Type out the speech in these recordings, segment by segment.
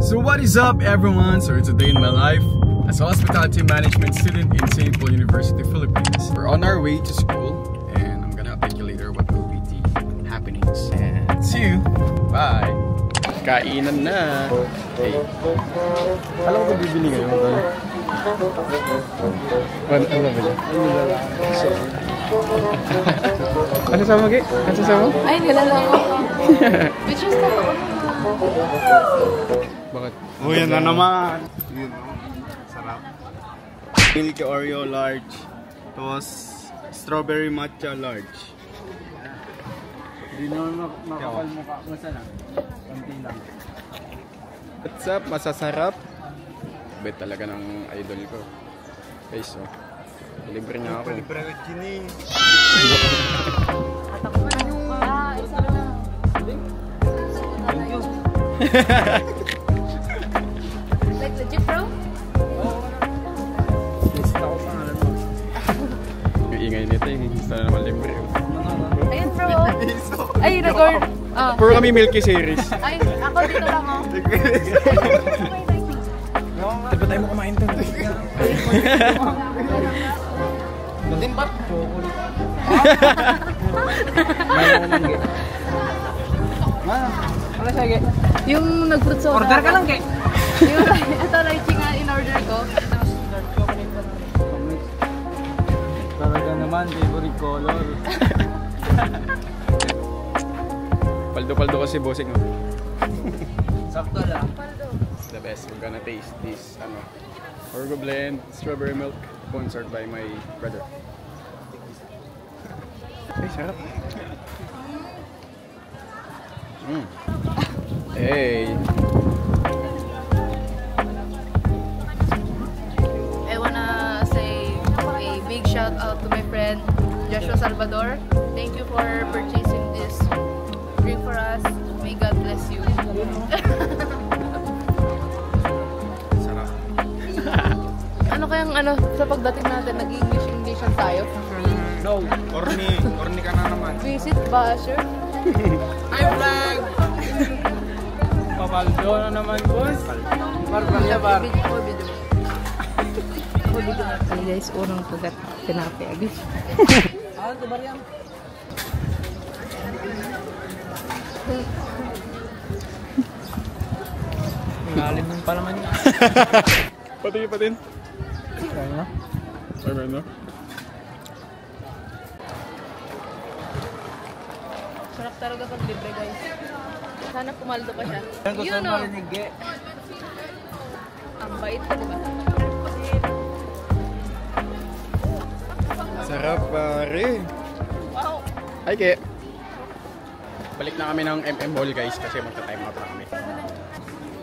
So what is up everyone? So it's a day in my life as a hospitality management student in St. Paul University, Philippines. We're on our way to school and I'm gonna update you later what will be the happenings. And see you! Bye! Kainan na! Hey! Alam ko bibili ngayon tol? Ano ba yun? Ano sa mo, Gi? Ano sa mo? Ay, nilalang ako. Which is ako. Bakit? Oh, yan na naman. Yun, sarap. Milky Oreo large. Tapos, strawberry matcha large. Hindi naman makakal mukha. Masarap. Kunti lang. What's up? Masasarap? Bet talaga ng idol ko. Guys, oh. Libre niya ako. Libre with Ginny. Isa na. Thank you. Like legit, bro? Lista ko pa nga mo. Yung ingay nito eh. Gusto na naman libre. Ayun, bro. Ay, record. Puro kami Milky series. Ay, ako dito lang, oh. Di ba tayo mo kumain to? Timpat. Chocolate. Ano siya, Ge? Yung nag-fruit soda. Order ka lang, Ge. Yung ito, lychee nga in-order ko. Talaga naman, favorite color. Paldo-paldo kasi bossing. Oh. Sakto lang. It's the best. We're gonna taste this Orgo blend, strawberry milk, sponsored by my brother. Ay, sarap. Hey. I wanna say a big shout out to my friend Joshua Salvador. Thank you for purchasing this drink for us. May God bless you. Sarap. Ano kayang sa pagdating natin nag-English tayo? No, corny ka na naman. Visit basher. I'm vlog! Papaldo na naman, boss. Parpalya, par. Video na tayo guys, unang pugat tinapi agad. Ito ba riyan? Lalim nun pa naman yun. Patingin. Kaya na? Ay, no? Sarap talaga pag libre guys. Sana pumaldo pa siya. Yun o! Ang bait ko diba? Sarap, pare. Wow! Hi, Ke. Balik na kami ng MM Hall, guys, kasi magta-time out na kami.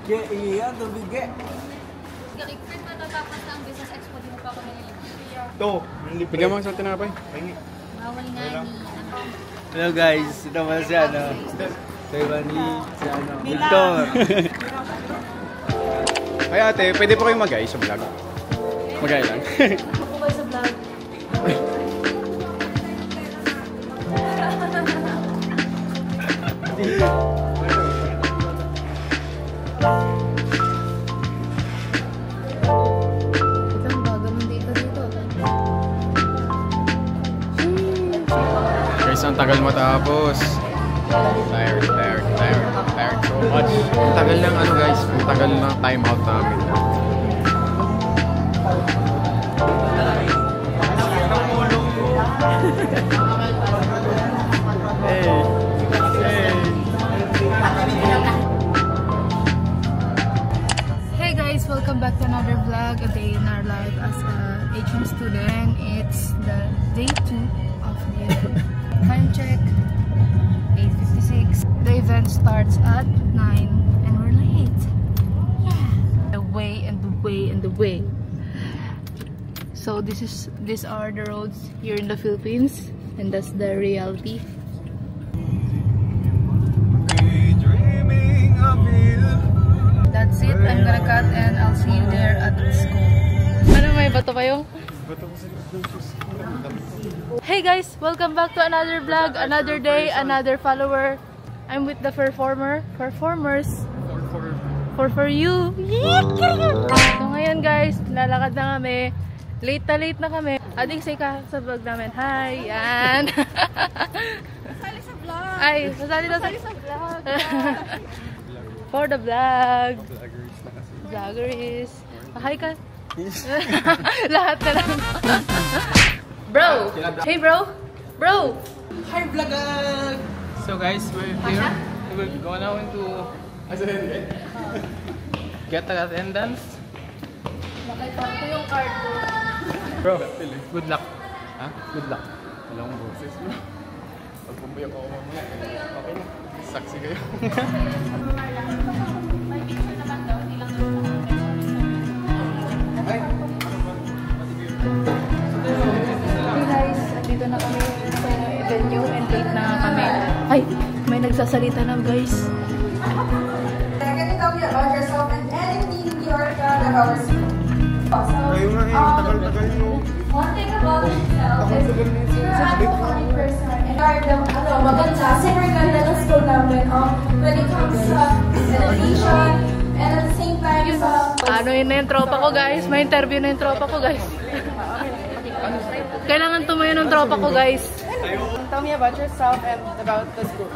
Ge, iyan, tubig, Ge. First natatapos na ang business expo, di mo pa ako nalilibre. Ito, libre. Bigyan mo sa tinapay. Bawal nga ni, Hello guys, ito naman si Taiwanese, si Victor. Ay ate, pwede po kayong mag-ay sa vlog? Mag-ay lang. Ako kayo sa vlog. Itang bago ng dito. Guys, ang tagal matapos. Tired so much. Ang tagal ng guys, ang tagal ng time out namin. Hey guys, welcome back to another vlog, a day in our life as a HM student. It's the day 2 of the time check, 8:56. The event starts at 9 and we're late. Yeah. The way. So these are the roads here in the Philippines, and that's the reality. That's it. I'm gonna cut and I'll see you there at the school. Ano, may bato pa yung? Hey guys! Welcome back to another vlog, another day, another follower. I'm with the performers. for you. So ngayon guys, lalakad na kami. Late na kami. Ading say ka sa vlog namin. Hi! Yan! Sali sa vlog! Ay, sasali na sa vlog! For the vlog! Vloggeries! Hi ka! Lahat na lang. Bro! Hey bro! Bro! Hi vlog! So guys, we're here. We're going now into get the attendance. Nakita ko yung card ko. Bro, good luck. Ha? Good luck. Walang boses mo. Pag pumayok ako mamaya, okay na. Saksi kayo. Hey guys, andito na kami sa venue and late na kami. Ay, may nagsasalita na guys. Can you tell me about yourself and anything you're proud of our school? Kayo nga eh, tagal-tagal nyo. One thing about yourself is you're a funny person and you're maganda, super ganda ng school namin when it comes sa education and at the same time sa... Ano yun na yung tropa ko guys? May interview na yung tropa ko guys. Kailangan tumayo ng tropa ko guys. Tell me about yourself and about the school.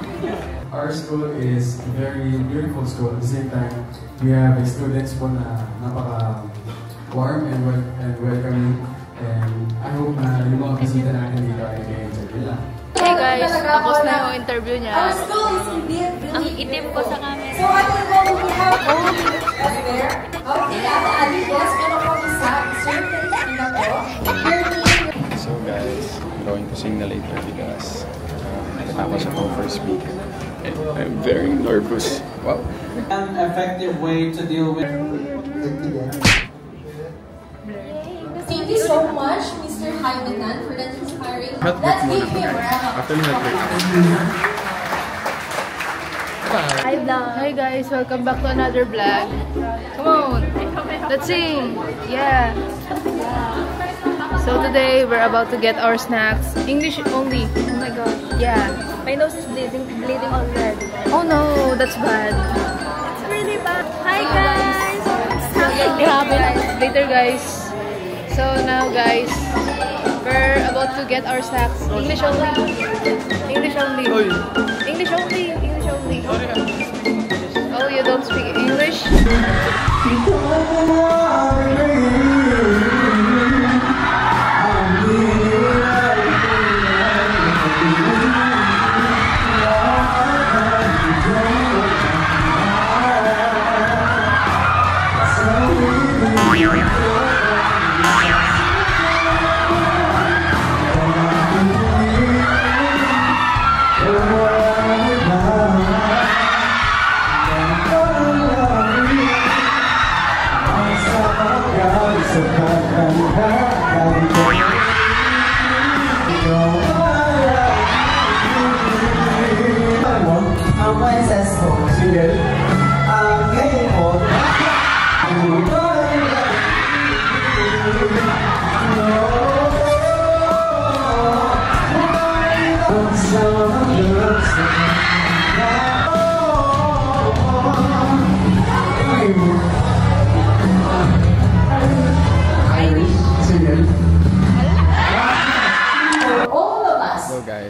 Our school is a very beautiful school. At the same time, we have students po na napaka-warm and welcoming. And I hope na yung mga bisita natin dito ay i-enjoy nila. Hey guys, tapos na yung interview niya. Our school is indeed really Ang itim ko sa camera. So I think what we have over there. Okay, Adidas, meron po isa, surface na po. So guys, I'm going to sing na later because natapos ako first speak. And I'm very nervous. Wow. An effective way to deal with Thank you so much, Mr. Hymanan, for that inspiring. Let's give him a round of After that break. Hi vlog. Hi guys, welcome back to another vlog. Come on, let's sing. Yeah. So today we're about to get our snacks. English only. Oh my gosh. Yeah. My nose is bleeding already. Oh no, that's bad. It's really bad. Hi guys! Grabe. Later guys. So now guys, we're about to get our snacks. English only. English only. English only. English only. Oh, you don't speak English?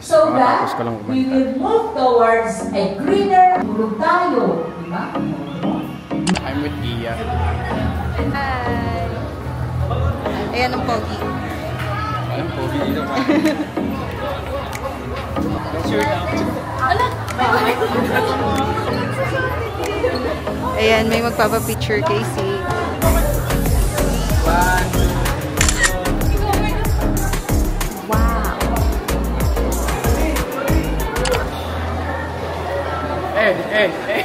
So that we will move towards a greener tulog tayo, di ba? I'm with Iya. Hi! Ayan ang pogi. Alam po, hindi naman. Ayan, may magpapapicture kay si... Wow! Eh.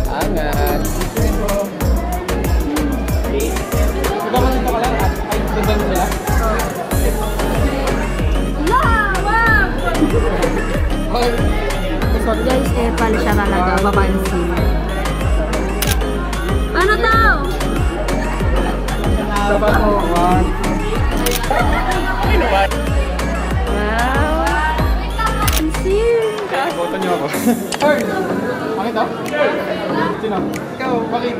Angat. Tubangan ito ka lang at ay tubangan sila. Guys, pala siya talaga, mapansin. Ano to? Dapat mo. Wow! Pansin! Photo niyo ako. Sir! Bakit daw? Sino? Ikaw, bakit?